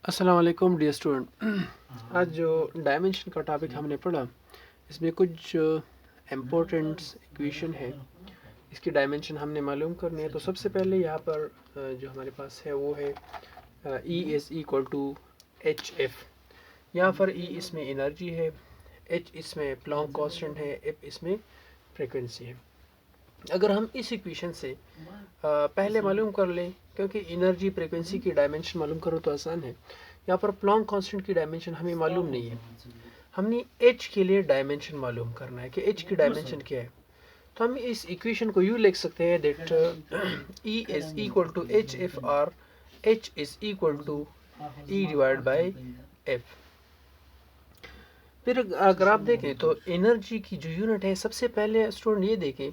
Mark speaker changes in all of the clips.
Speaker 1: अस्सलाम वालेकुम dear student. आज जो डायमेंशन का टॉपिक हमने पढ़ा, इसमें कुछ इम्पोर्टेंट इक्वेशन है, इसकी डायमेंशन हमने मालूम करनी है। तो सबसे पहले यहाँ पर जो हमारे पास है वो है E is equal to H F. यहाँ पर E इसमें एनर्जी है, H इसमें प्लॉन्क कांस्टेंट है, F इसमें फ्रीक्वेंसी है। अगर हम इस इक्वेशन से पहले मालूम कर लें, क्योंकि एनर्जी फ्रीक्वेंसी की डायमेंशन मालूम करो तो आसान है। यहाँ पर प्लॉन्क कांस्टेंट की डायमेंशन हमें मालूम नहीं है, हमने एच के लिए डायमेंशन मालूम करना है कि एच की डायमेंशन क्या है। तो हम इस इक्वेशन को यूँ लिख सकते हैं that E is equal to H F or, H is equal to E divide by F. फिर अगर आप देखें तो एनर्जी की जो यूनिट है, सबसे पहले स्टूडेंट ये देखें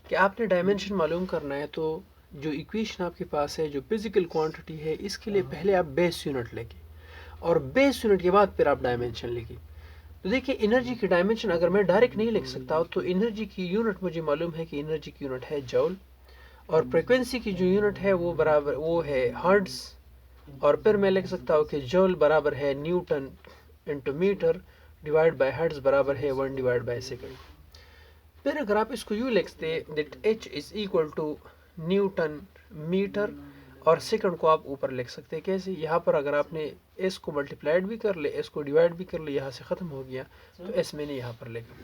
Speaker 1: कि आपने डायमेंशन मालूम करना है। तो जो इक्वेशन आपके पास है, जो फिजिकल क्वांटिटी है, इसके लिए पहले आप बेस यूनिट लेंगे और बेस यूनिट के बाद फिर आप डायमेंशन लेंगे। तो देखिए, एनर्जी की डायमेंशन अगर मैं डायरेक्ट नहीं लिख सकता तो एनर्जी की यूनिट मुझे मालूम है कि एनर्जी की यूनिट है जूल, और फ्रिक्वेंसी की जो यूनिट है वो है हर्ट्ज। और फिर मैं लिख सकता हूँ कि जूल बराबर है newton into metre divide by hertz बराबर है 1 डिवाइड बाय सेकंड। फिर अगर आप इसको यूँ लिखते that H is equal to newton metre, और सेकंड को आप ऊपर लिख सकते हैं। कैसे? यहाँ पर अगर आपने एस को मल्टीप्लाइड भी कर ले, एस को डिवाइड भी कर ले, यहाँ से ख़त्म हो गया, तो एस मैंने यहाँ पर लिखा।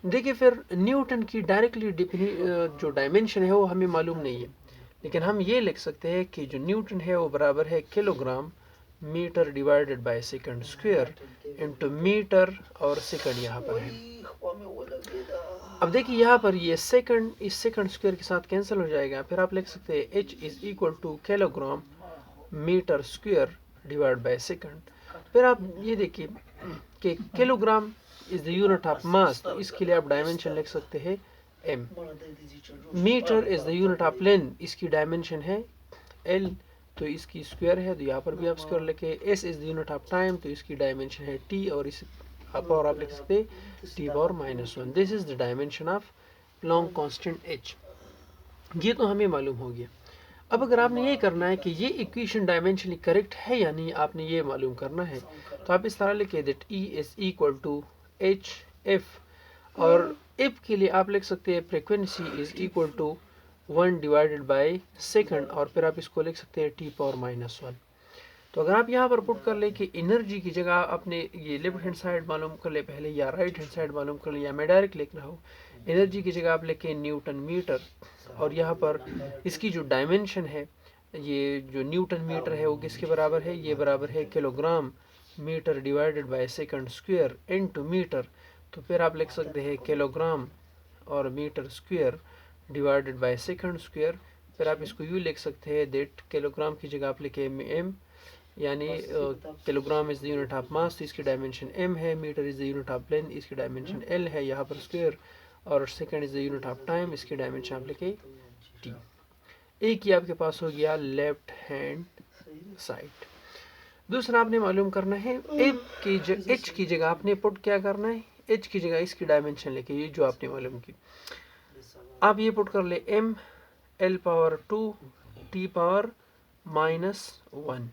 Speaker 1: देखिए, फिर न्यूटन की डायरेक्टली जो डायमेंशन है वो हमें मालूम नहीं है, लेकिन हम ये लिख सकते हैं कि जो न्यूटन है वो बराबर है kilogram metre divided by second square into metre, और सेकंड यहाँ पर है। अब देखिए, यहाँ पर ये सेकंड इस सेकंड स्क्वायर के साथ कैंसिल हो जाएगा। फिर आप लिख सकते हैं H is equal to kilogram metre square divide by second. फिर आप ये देखिए कि kilogram is the unit of mass, तो इसके लिए आप डायमेंशन लिख सकते हैं M. Metre is the unit of length, इसकी डायमेंशन है एल, तो इसकी स्क्वायर है, तो यहाँ पर भी आप स्क्वायर लिखे। S is the unit of time, तो इसकी डायमेंशन है टी, और इस और आप लिख सकते हैं T power -1। This is the dimension of Planck constant H. ये तो हमें मालूम हो गया। अब अगर आपने ये करना है कि ये इक्वेशन डायमेंशनली करेक्ट है या नहीं, आपने ये मालूम करना है, तो आप इस तरह लिखे that E is equal to H F, और एफ के लिए आप लिख सकते हैं frequency is equal to 1 divided by second, और फिर आप इसको लिख सकते हैं टी पावर -1। तो अगर आप यहाँ पर पुट कर ले कि एनर्जी की जगह अपने ये लेफ्ट हैंड साइड मालूम कर ले पहले, या राइट हैंड साइड मालूम कर ले, या मैं डायरेक्ट लिख रहा हूँ, एनर्जी की जगह आप लिखें न्यूटन मीटर, और यहाँ पर इसकी जो डायमेंशन है, ये जो न्यूटन मीटर है वो किसके बराबर है? ये बराबर है kilogram metre divided by second square into metre. तो फिर आप लिख सकते हैं किलोग्राम और metre square divided by second square. फिर आप इसको यूँ लिख सकते हैं दैट किलोग्राम की जगह आप लिखें एम, यानी kilogram is the unit of mass, तो इसकी डायमेंशन एम है। Metre is the unit of length, इसकी डायमेंशन एल है, यहाँ पर स्क्वायर, और second is the unit of time, इसकी डायमेंशन आप लिखे टी। एक ही आपके पास हो गया लेफ्ट हैंड साइड। दूसरा आपने मालूम करना है एच की जगह आपने पुट क्या करना है? एच की जगह इसकी डायमेंशन लेके, ये जो आपने मालूम की, आप ये पुट कर ले M L power 2 T power -1,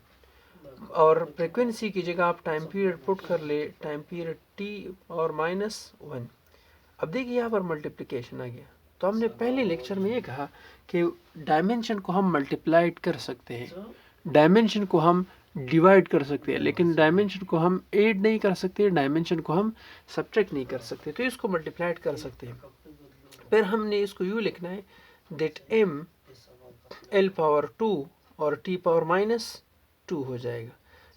Speaker 1: और फ्रीक्वेंसी की जगह आप टाइम पीरियड पुट कर ले, टाइम पीरियड टी और -1। अब देखिए, यहाँ पर मल्टीप्लिकेशन आ गया। तो हमने पहले लेक्चर में ये कहा कि डायमेंशन को हम मल्टीप्लाइड कर सकते हैं, डायमेंशन को हम डिवाइड कर सकते हैं, लेकिन डायमेंशन को हम ऐड नहीं कर सकते, डायमेंशन को हम सब्ट्रैक्ट नहीं कर सकते। तो इसको मल्टीप्लाइड कर सकते हैं। फिर हमने इसको यूँ लिखना है दैट एम एल पावर 2 और टी पावर -2 हो जाएगा।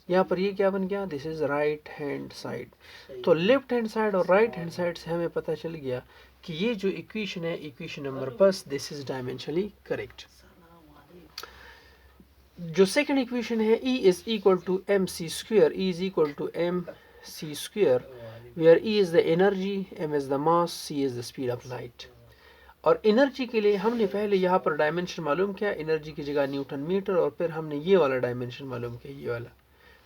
Speaker 1: यहाँ पर ये क्या बन गया? This is right hand side. तो लेफ्ट हैंड साइड और राइट हैंड साइड से हमें पता चल गया कि ये जो इक्वेशन है, इक्वेशन नंबर बस, दिस इज डायमेंशनली करेक्ट। जो सेकंड इक्वेशन है, E is equal to M C square, E is equal to M C square, where E is the energy, M is the mass, C is the speed of light. और energy के लिए हमने पहले यहाँ पर dimension मालूम किया, energy की जगह न्यूटन मीटर, और फिर हमने ये वाला डायमेंशन मालूम किया, ये वाला।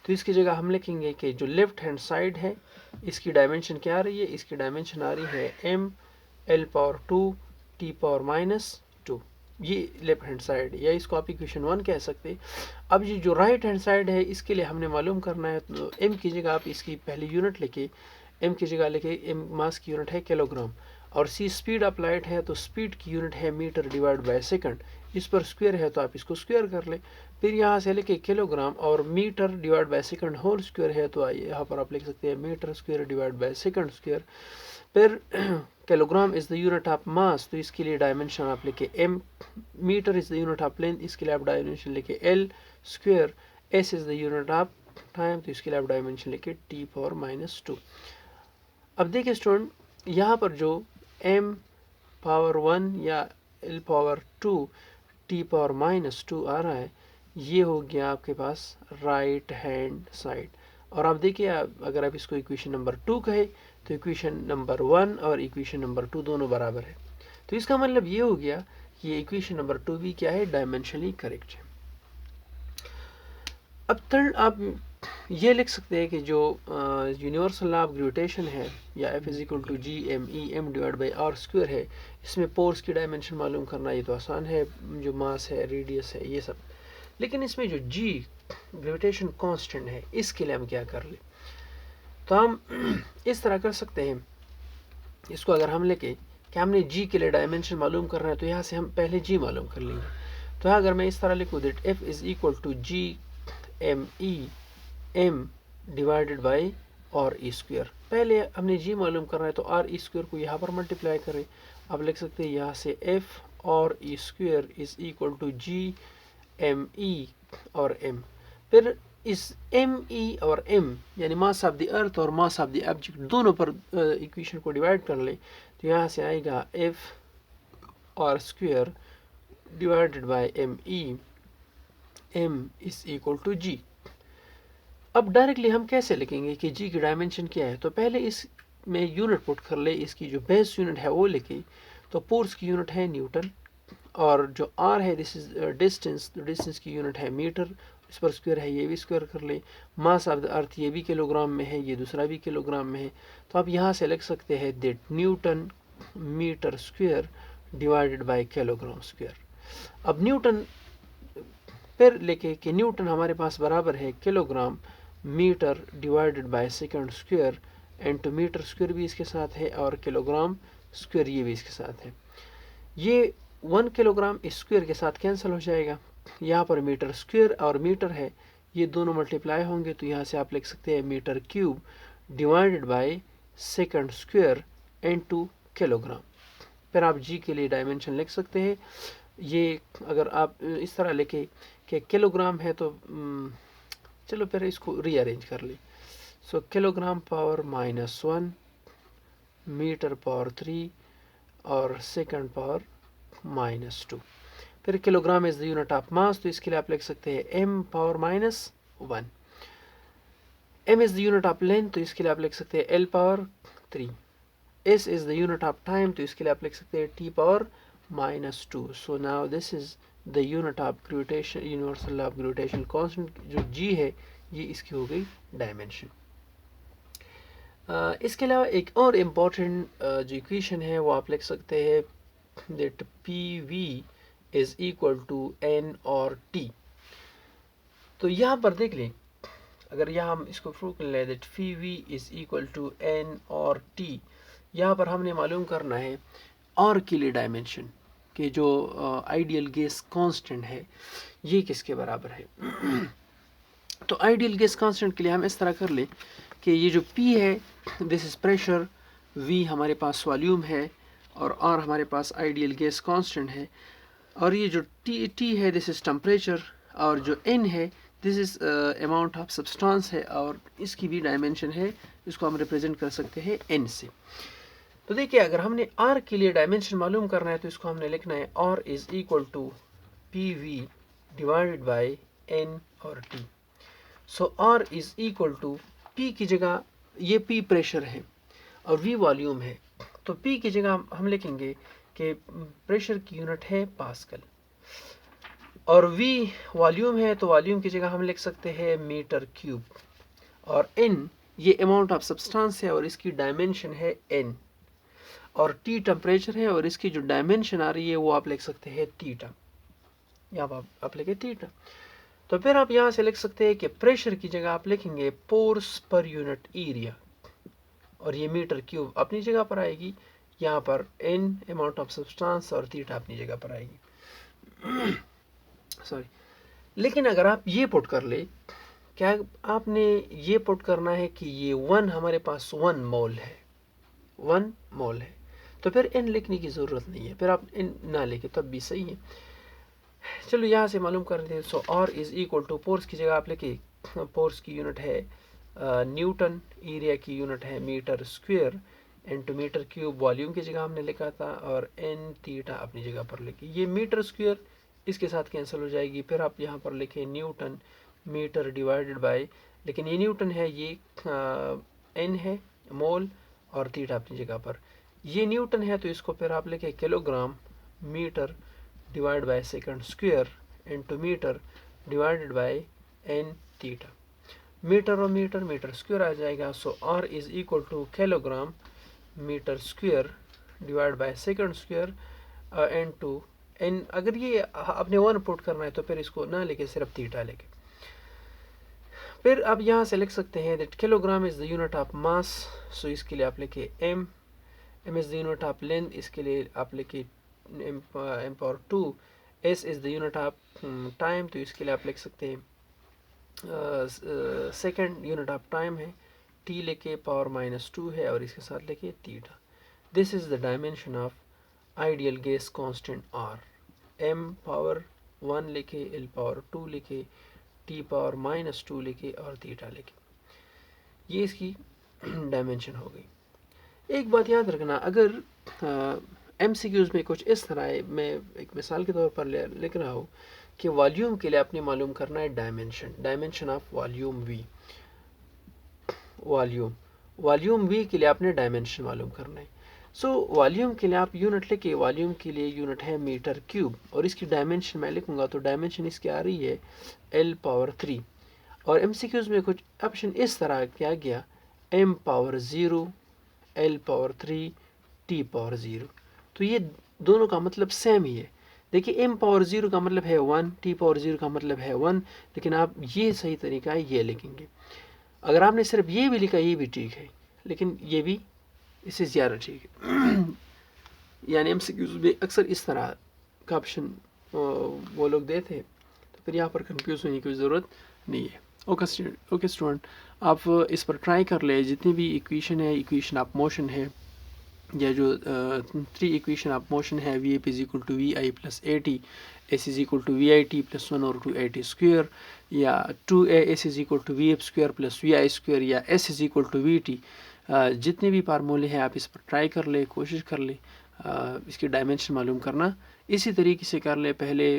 Speaker 1: तो इसकी जगह हम लिखेंगे कि जो लेफ्ट हैंड साइड है, इसकी डायमेंशन क्या आ रही है? इसकी डायमेंशन आ रही है M L power 2 T power -2। ये लेफ्ट हैंड साइड, या इसको आप इक्वेशन 1 कह सकते हैं। अब ये जो राइट हैंड साइड है इसके लिए हमने मालूम करना है, तो एम की जगह आप इसकी पहली यूनिट लेके, एम की जगह लेके, एम मास की यूनिट है किलोग्राम, और सी स्पीड अप्लाइड है तो स्पीड की यूनिट है मीटर डिवाइड बाय सेकंड, इस पर स्क्वायर है तो आप इसको स्क्वायर कर ले। फिर यहाँ से लेके किलोग्राम और metre divide by second whole square है तो यहाँ पर आप लिख सकते हैं metre square divide by second square. फिर kilogram is the unit of mass, तो इसके लिए डायमेंशन आप लिखे M, metre is the unit of length, इसके लिए आप डायमेंशन लिखे L square, S is the unit of time, तो इसके लिए आप डायमेंशन लिखे टी पावर -2। अब देखिए स्टूडेंट, यहाँ पर जो m पावर 1 या l पावर 2 t पावर -2 आ रहा है, ये हो गया आपके पास राइट हैंड साइड। और आप देखिए, अगर आप इसको इक्वेशन नंबर 2 कहे तो इक्वेशन नंबर 1 और इक्वेशन नंबर 2 दोनों बराबर है, तो इसका मतलब ये हो गया कि ये इक्वेशन नंबर 2 भी क्या है, डायमेंशनली करेक्ट है। अब थर्ड आप ये लिख सकते हैं कि जो यूनिवर्सल लॉ ऑफ ग्रेविटेशन है, या F is equal to G M E M divide by R square है, इसमें पोर्स की डायमेंशन मालूम करना ये तो आसान है, जो मास है, रेडियस है, ये सब। लेकिन इसमें जो जी ग्रेविटेशन कांस्टेंट है, इसके लिए हम क्या कर ले, तो हम इस तरह कर सकते हैं, इसको अगर हम लेके कि हमने जी के लिए डायमेंशन मालूम करना है, तो यहाँ से हम पहले जी मालूम कर लेंगे। तो अगर मैं इस तरह लिखूँ that F is equal to G M E M divided by R E square, पहले हमने जी मालूम करना है तो आर ई स्क्वायर को यहाँ पर मल्टीप्लाई करें। आप लिख सकते हैं यहाँ से एफ और E square is equal to G M E और एम। फिर इस एम ई और एम यानी मास ऑफ द अर्थ और मास ऑफ द ऑब्जेक्ट दोनों पर इक्वेशन को डिवाइड कर ले, तो यहाँ से आएगा F R square divided by M E M is equal to G. अब डायरेक्टली हम कैसे लिखेंगे कि जी की डायमेंशन क्या है, तो पहले इसमें यूनिट पुट कर ले, इसकी जो बेस यूनिट है वो लिखे, तो फोर्स की यूनिट है न्यूटन, और जो आर है दिस इज डिस्टेंस, तो डिस्टेंस की यूनिट है मीटर, इस पर स्क्वायर है, ये भी स्क्वायर कर ले। मास ऑफ द अर्थ ये भी किलोग्राम में है, ये दूसरा भी किलोग्राम में है, तो आप यहाँ से लिख सकते हैं that newton metre square divided by kilogram square. अब न्यूटन फिर लेके कि न्यूटन हमारे पास बराबर है kilogram metre divided by second square, and to metre square भी इसके साथ है और किलोग्राम स्क्वायर ये भी इसके साथ है। ये 1 किलोग्राम इस स्क्वायर के साथ कैंसिल हो जाएगा, यहाँ पर मीटर स्क्वायर और मीटर है, ये दोनों मल्टीप्लाई होंगे, तो यहाँ से आप लिख सकते हैं metre cube divided by second square and to kilogram. फिर आप जी के लिए डायमेंशन लिख सकते हैं, ये अगर आप इस तरह लिखे कि किलोग्राम है तो चलो फिर इसको रीअरेंज कर ले। So kilogram power -1, metre power 3 और सेकंड पावर -2। फिर kilogram is the unit of mass, तो इसके लिए आप लिख सकते हैं m power -1। m is the unit of length, तो इसके लिए आप लिख सकते हैं l power 3। s is the unit of time, तो इसके लिए आप लिख सकते हैं t power -2। So now this is the unit of gravitation, universal law of gravitation constant जो g है, ये इसकी हो गई डायमेंशन। इसके अलावा एक और इम्पॉर्टेंट जो इक्वेशन है वो आप लिख सकते हैं that P V is equal to N R T. तो यहाँ पर देख लें, अगर यहाँ हम इसको प्रूव कर लें that P V is equal to N R T, यहाँ पर हमने मालूम करना है और के लिए डायमेंशन कि जो आइडियल गैस कांस्टेंट है ये किसके बराबर है। तो आइडियल गैस कांस्टेंट के लिए हम इस तरह कर ले कि ये जो P है दिस इज प्रेशर, V हमारे पास वॉल्यूम है, और R हमारे पास आइडियल गैस कांस्टेंट है, और ये जो T है दिस इज टेम्परेचर, और जो N है this is amount of substance है, और इसकी भी डायमेंशन है, इसको हम रिप्रेजेंट कर सकते हैं N से। तो देखिए, अगर हमने R के लिए डायमेंशन मालूम करना है तो इसको हमने लिखना है R is equal to P V divided by N और T। So R is equal to P की जगह, ये P प्रेशर है और V वॉल्यूम है, तो P की जगह हम लिखेंगे कि प्रेशर की यूनिट है पास्कल, और V वॉल्यूम है तो वॉल्यूम की जगह हम लिख सकते हैं मीटर क्यूब, और N ये अमाउंट ऑफ सब्सटेंस है और इसकी डायमेंशन है N। और टी टेम्परेचर है और इसकी जो डायमेंशन आ रही है वो आप लिख सकते हैं थीटा, यहाँ पर आप लिखे थीटा। तो फिर आप यहाँ से लिख सकते हैं कि प्रेशर की जगह आप लिखेंगे पोर्स पर यूनिट एरिया, और ये मीटर क्यूब अपनी जगह पर आएगी, यहाँ पर एन अमाउंट ऑफ सब्सटेंस और थीटा अपनी जगह पर आएगी। सॉरी, लेकिन अगर आप ये पुट कर ले, क्या आपने ये पुट करना है कि ये 1 हमारे पास 1 मोल है, 1 मोल है, तो फिर एन लिखने की ज़रूरत नहीं है, फिर आप एन ना लिखे तब भी सही है। चलो यहाँ से मालूम कर देते हैं। So R is equal to, force की जगह आप लिखे, पोर्स की यूनिट है न्यूटन, एरिया की यूनिट है metre square, into metre cube volume की जगह हमने लिखा था, और एन थीटा अपनी जगह पर लिखी। ये मीटर स्क्वायर इसके साथ कैंसिल हो जाएगी, फिर आप यहाँ पर लिखें न्यूटन मीटर डिवाइडेड बाय, लेकिन ये न्यूटन है, ये एन है मोल, और थीटा अपनी जगह पर। ये न्यूटन है तो इसको फिर आप लिखें kilogram metre divide by second square into metre divided by N theta. Metre और मीटर मीटर स्क्वायर आ जाएगा। So R is equal to kilogram metre square divide by second square N to N. अगर ये आपने 1 put करना है तो फिर इसको ना लेके सिर्फ थीटा लेके, फिर आप यहाँ से लिख सकते हैं that kilogram is the unit of mass, so इसके लिए आप लिखे M, M is the unit of length, इसके लिए आप लिखे M power 2, S is the unit of time, तो इसके लिए आप लिख सकते हैं सेकेंड यूनिट ऑफ टाइम है, टी लेके पावर -2 है, और इसके साथ लेके theta. This is the dimension of ideal gas constant R, M power 1 लिखे, एल पावर 2 लिखे, टी पावर -2 लिखे, और थीटा लिखे। ये इसकी डायमेंशन हो गई। एक बात याद रखना, अगर MCQs में कुछ इस तरह है, मैं एक मिसाल के तौर पर लिख रहा हूँ कि वॉल्यूम के लिए आपने मालूम करना है dimension, dimension of volume V, volume V के लिए आपने डायमेंशन मालूम करना है। सो वॉल्यूम के लिए आप यूनिट लेके, वॉल्यूम के लिए यूनिट है मीटर क्यूब, और इसकी डायमेंशन मैं लिखूंगा तो डायमेंशन इसकी आ रही है L पावर 3, और MCQs में कुछ ऑप्शन इस तरह किया गया, M power 0, L power 3, T power 0, तो ये दोनों का मतलब सेम ही है। देखिए M पावर 0 का मतलब है 1, T पावर 0 का मतलब है 1, लेकिन आप ये सही तरीका है ये लिखेंगे। अगर आपने सिर्फ ये भी लिखा ये भी ठीक है, लेकिन ये भी इससे ज़्यादा ठीक है। यानी MCQs में अक्सर इस तरह का ऑप्शन वो लोग देते हैं, तो फिर यहाँ पर कंफ्यूज होने की ज़रूरत नहीं है। ओके स्टूडेंट, आप इस पर ट्राई कर ले, जितनी भी इक्वेशन है, इक्वेशन ऑफ मोशन है, या जो 3 इक्वेशन ऑफ मोशन है, VF is equal to VI plus AT, S is equal to VIT plus 1 और 2AT स्क्वायर, या 2AS is equal to VF square plus VI square, या S is equal to VT, जितने भी फार्मूले हैं आप इस पर ट्राई कर ले, कोशिश कर ले इसकी डायमेंशन मालूम करना। इसी तरीके से कर ले, पहले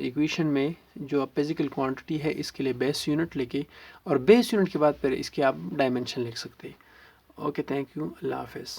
Speaker 1: इक्वेशन में जो फिजिकल क्वांटिटी है इसके लिए बेस यूनिट लेके, और बेस यूनिट के बाद फिर इसके आप डायमेंशन लिख सकते हैं। ओके, थैंक यू, अल्लाह हाफिज़।